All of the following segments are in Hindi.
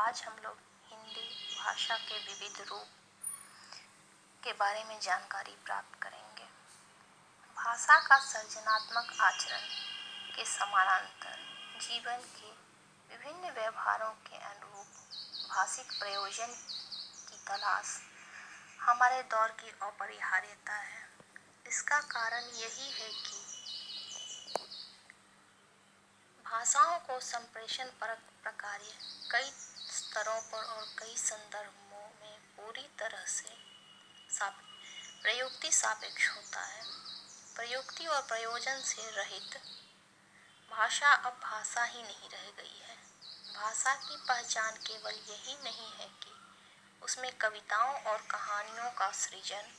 आज हम लोग हिंदी भाषा के विविध रूप के बारे में जानकारी प्राप्त करेंगे। भाषा का सर्जनात्मक आचरण के समानांतर जीवन के विभिन्न व्यवहारों के अनुरूप भाषिक प्रयोजन की तलाश हमारे दौर की अपरिहार्यता है। इसका कारण यही है कि भाषाओं को संप्रेषण परक प्रकार्य कई स्तरों पर और कई संदर्भों में पूरी तरह से प्रयुक्ति सापेक्ष होता है। प्रयुक्ति और प्रयोजन से रहित भाषा अब भाषा ही नहीं रह गई है। भाषा की पहचान केवल यही नहीं है कि उसमें कविताओं और कहानियों का सृजन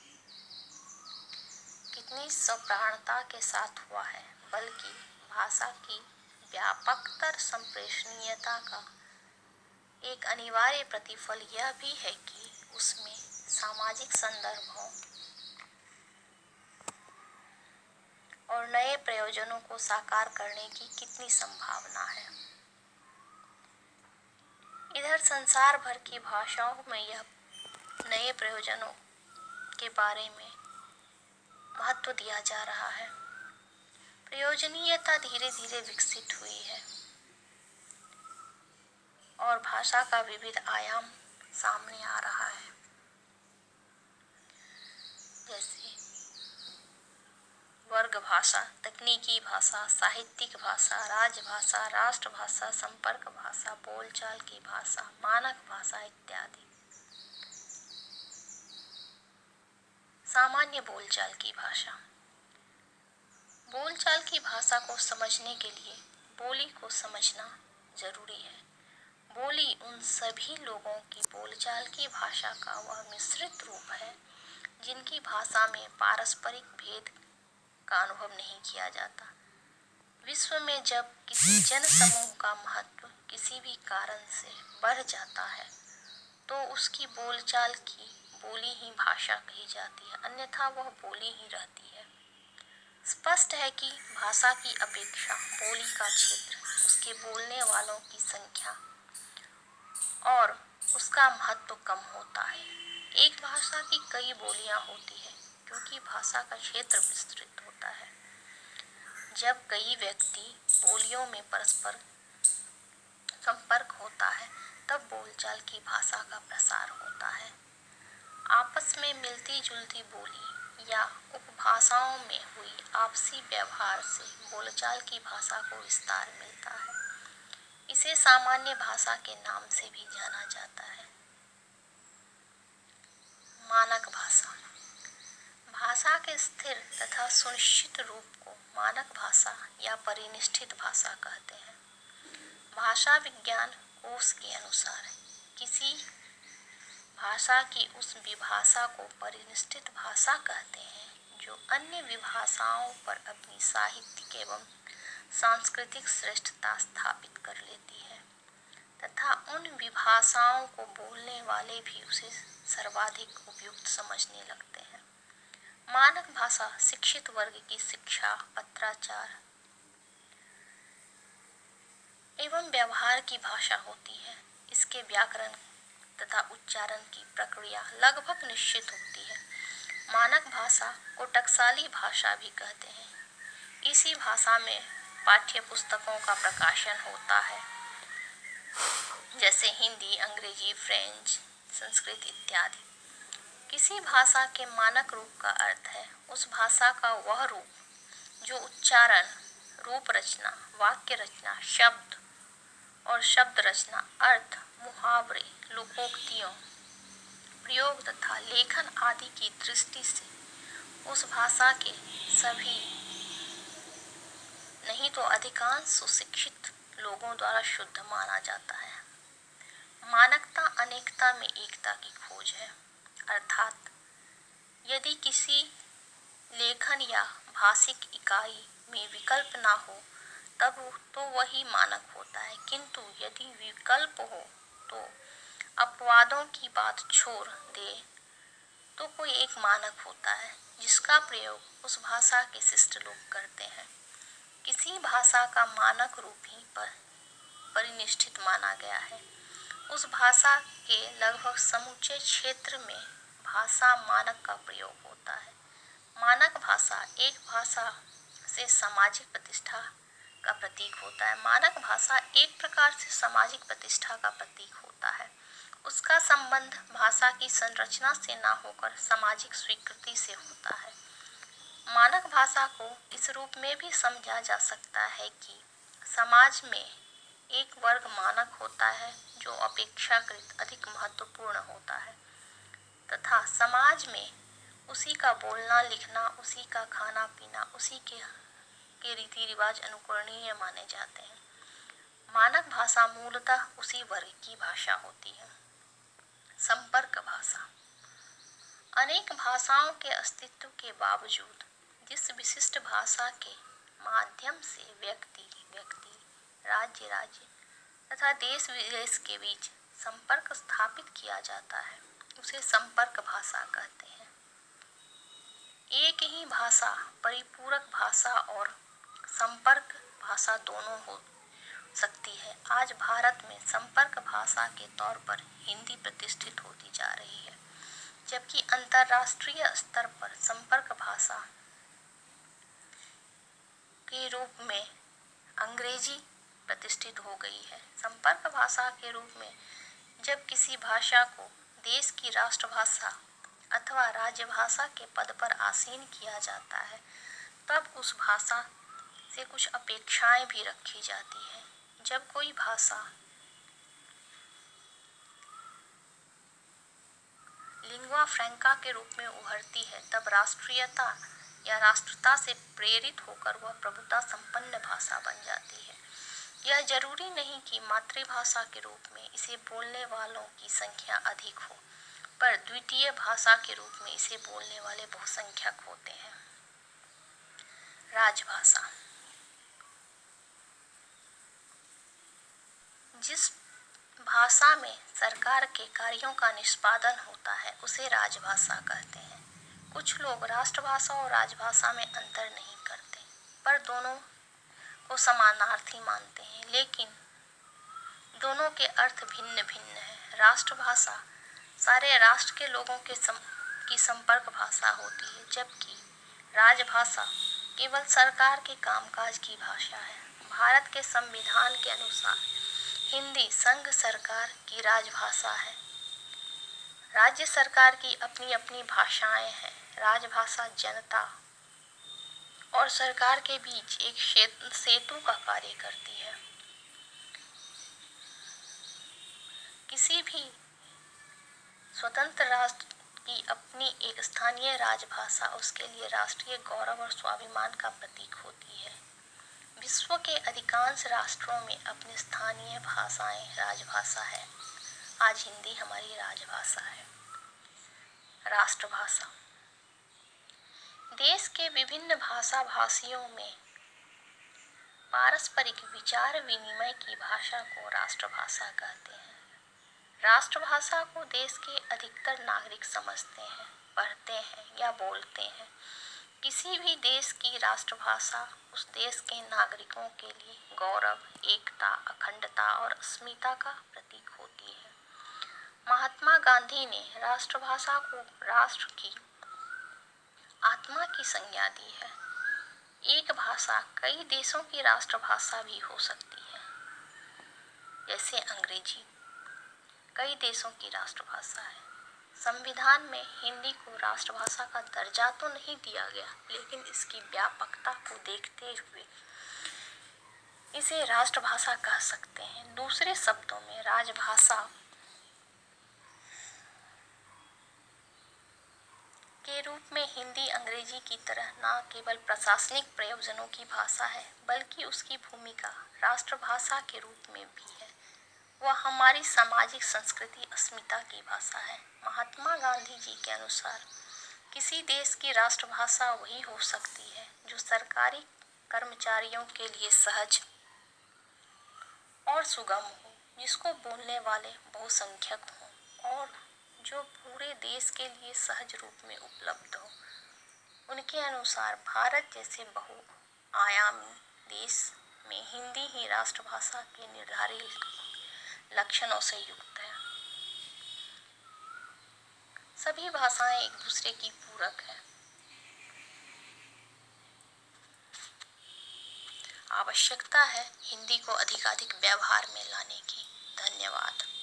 कितनी सप्राणता के साथ हुआ है, बल्कि भाषा की व्यापकतर संप्रेषणीयता का एक अनिवार्य प्रतिफल यह भी है कि उसमें सामाजिक संदर्भों और नए प्रयोजनों को साकार करने की कितनी संभावना है। इधर संसार भर की भाषाओं में यह नए प्रयोजनों के बारे में महत्व दिया जा रहा है। प्रयोजनीयता धीरे धीरे विकसित हुई है और भाषा का विविध आयाम सामने आ रहा है, जैसे वर्ग भाषा, तकनीकी भाषा, साहित्यिक भाषा, राजभाषा, राष्ट्रभाषा, संपर्क भाषा, बोलचाल की भाषा, मानक भाषा इत्यादि। सामान्य बोलचाल की भाषा। बोलचाल की भाषा को समझने के लिए बोली को समझना जरूरी है। बोली उन सभी लोगों की बोलचाल की भाषा का वह मिश्रित रूप है जिनकी भाषा में पारस्परिक भेद का अनुभव नहीं किया जाता। विश्व में जब किसी जन समूह का महत्व किसी भी कारण से बढ़ जाता है तो उसकी बोलचाल की बोली ही भाषा कही जाती है, अन्यथा वह बोली ही रहती है। स्पष्ट है कि भाषा की अपेक्षा बोली का क्षेत्र, उसके बोलने वालों की संख्या और उसका महत्व कम होता है। एक भाषा की कई बोलियां होती है क्योंकि भाषा का क्षेत्र विस्तृत होता है। जब कई व्यक्ति बोलियों में परस्पर संपर्क होता है तब बोलचाल की भाषा का प्रसार होता है। आपस में मिलती जुलती बोली या उपभाषाओं में हुई आपसी व्यवहार से बोलचाल की भाषा को विस्तार मिलता है। इसे सामान्य भाषा के नाम से भी जाना जाता है। मानक भाषा। भाषा के स्थिर तथा सुनिश्चित रूप को मानक भाषा या परिनिष्ठित भाषा कहते हैं। भाषा विज्ञान कोश के अनुसार किसी भाषा की उस विभाषा को परिनिष्ठित भाषा कहते हैं जो अन्य विभाषाओं पर अपनी साहित्यिक एवं सांस्कृतिक श्रेष्ठता स्थापित कर लेती है तथा उन विभाषाओं को बोलने वाले भी उसे सर्वाधिक उपयुक्त समझने लगते हैं। मानक भाषा शिक्षित वर्ग की शिक्षा, पत्राचार एवं व्यवहार की भाषा होती है। इसके व्याकरण तथा उच्चारण की प्रक्रिया लगभग निश्चित होती है। मानक भाषा को टकसाली भाषा भी कहते हैं। इसी भाषा में पाठ्य पुस्तकों का प्रकाशन होता है, जैसे हिंदी, अंग्रेजी, फ्रेंच, संस्कृत इत्यादि। किसी भाषा के मानक रूप का अर्थ है उस भाषा का वह रूप जो उच्चारण, रूप रचना, वाक्य रचना, शब्द और शब्द रचना, अर्थ, मुहावरे, लोकोक्तियों, प्रयोग तथा लेखन आदि की दृष्टि से उस भाषा के सभी नहीं तो अधिकांश सुशिक्षित लोगों द्वारा शुद्ध माना जाता है। मानकता अनेकता में एकता की खोज है, अर्थात यदि किसी लेखन या भाषिक इकाई में विकल्प ना हो तब तो वही मानक होता है, किंतु यदि विकल्प हो तो अपवादों की बात छोड़ दे तो कोई एक मानक होता है जिसका प्रयोग उस भाषा के शिष्ट लोग करते हैं। किसी भाषा का मानक रूप ही पर परिनिष्ठित माना गया है उस भाषा के लगभग समूचे क्षेत्र में भाषा मानक का प्रयोग होता है। मानक भाषा एक भाषा से सामाजिक प्रतिष्ठा का प्रतीक होता है। मानक भाषा एक प्रकार से सामाजिक प्रतिष्ठा का प्रतीक होता है। उसका संबंध भाषा की संरचना से न होकर सामाजिक स्वीकृति से होता है। मानक भाषा को इस रूप में भी समझा जा सकता है कि समाज में एक वर्ग मानक होता है जो अपेक्षाकृत अधिक महत्वपूर्ण होता है तथा समाज में उसी का बोलना लिखना, उसी का खाना पीना, उसी के रीति रिवाज अनुकरणीय माने जाते हैं। मानक भाषा मूलतः उसी वर्ग की भाषा होती है। संपर्क भाषा अनेक भाषाओं के अस्तित्व के बावजूद जिस विशिष्ट भाषा के माध्यम से व्यक्ति, राज्य तथा देश विदेश के बीच संपर्क स्थापित किया जाता है उसे संपर्क भाषा कहते हैं। एक ही भाषा परिपूरक भाषा और संपर्क भाषा दोनों हो सकती है। आज भारत में संपर्क भाषा के तौर पर हिंदी प्रतिष्ठित होती जा रही है, जबकि अंतर्राष्ट्रीय स्तर पर संपर्क भाषा के रूप में अंग्रेजी प्रतिष्ठित हो गई है। संपर्क भाषा के रूप में जब किसी भाषा को देश की राष्ट्रभाषा अथवा राज्यभाषा के पद पर आसीन किया जाता है, तब उस भाषा से कुछ अपेक्षाएं भी रखी जाती हैं। जब कोई भाषा लिंगुआ फ्रैंका के रूप में उभरती है, तब राष्ट्रीयता या राष्ट्रता से प्रेरित होकर वह प्रभुता संपन्न भाषा बन जाती है। यह जरूरी नहीं कि मातृभाषा के रूप में इसे बोलने वालों की संख्या अधिक हो, पर द्वितीय भाषा के रूप में इसे बोलने वाले बहुसंख्यक होते हैं। राजभाषा जिस भाषा में सरकार के कार्यों का निष्पादन होता है उसे राजभाषा कहते हैं। कुछ लोग राष्ट्रभाषा और राजभाषा में अंतर नहीं करते, पर दोनों को समानार्थी मानते हैं, लेकिन दोनों के अर्थ भिन्न भिन्न हैं। राष्ट्रभाषा सारे राष्ट्र के लोगों की संपर्क भाषा होती है, जबकि राजभाषा केवल सरकार के कामकाज की भाषा है। भारत के संविधान के अनुसार हिंदी संघ सरकार की राजभाषा है। राज्य सरकार की अपनी अपनी भाषाएं हैं। राजभाषा जनता और सरकार के बीच एक सेतु का कार्य करती है। किसी भी स्वतंत्र राष्ट्र की अपनी एक स्थानीय राजभाषा उसके लिए राष्ट्रीय गौरव और स्वाभिमान का प्रतीक होती है। विश्व के अधिकांश राष्ट्रों में अपनी स्थानीय भाषाएं राजभाषा है। आज हिंदी हमारी राजभाषा है। राष्ट्रभाषा देश के विभिन्न भाषा भाषियों में पारस्परिक विचार विनिमय की भाषा को राष्ट्रभाषा कहते हैं। राष्ट्रभाषा को देश के अधिकतर नागरिक समझते हैं, पढ़ते हैं या बोलते हैं। किसी भी देश की राष्ट्रभाषा उस देश के नागरिकों के लिए गौरव, एकता, अखंडता और अस्मिता का प्रतीक होती है। महात्मा गांधी ने राष्ट्रभाषा को राष्ट्र की आत्मा की संज्ञा दी है। एक भाषा कई देशों की राष्ट्रभाषा भी हो सकती है, जैसे अंग्रेजी कई देशों की राष्ट्रभाषा है। संविधान में हिंदी को राष्ट्रभाषा का दर्जा तो नहीं दिया गया, लेकिन इसकी व्यापकता को देखते हुए इसे राष्ट्रभाषा कह सकते हैं। दूसरे शब्दों में राजभाषा के रूप में हिंदी अंग्रेजी की तरह न केवल प्रशासनिक प्रयोजनों की भाषा है, बल्कि उसकी भूमिका राष्ट्रभाषा के रूप में भी है। वह हमारी सामाजिक संस्कृति अस्मिता की भाषा है। महात्मा गांधी जी के अनुसार किसी देश की राष्ट्रभाषा वही हो सकती है जो सरकारी कर्मचारियों के लिए सहज और सुगम हो, जिसको बोलने वाले बहुसंख्यक हों और जो पूरे देश के लिए सहज रूप में उपलब्ध हो। उनके अनुसार भारत जैसे बहुआयामी देश में हिंदी ही राष्ट्रभाषा के निर्धारित लक्षणों से युक्त है। सभी भाषाएं एक दूसरे की पूरक है। आवश्यकता है हिंदी को अधिकाधिक व्यवहार में लाने की। धन्यवाद।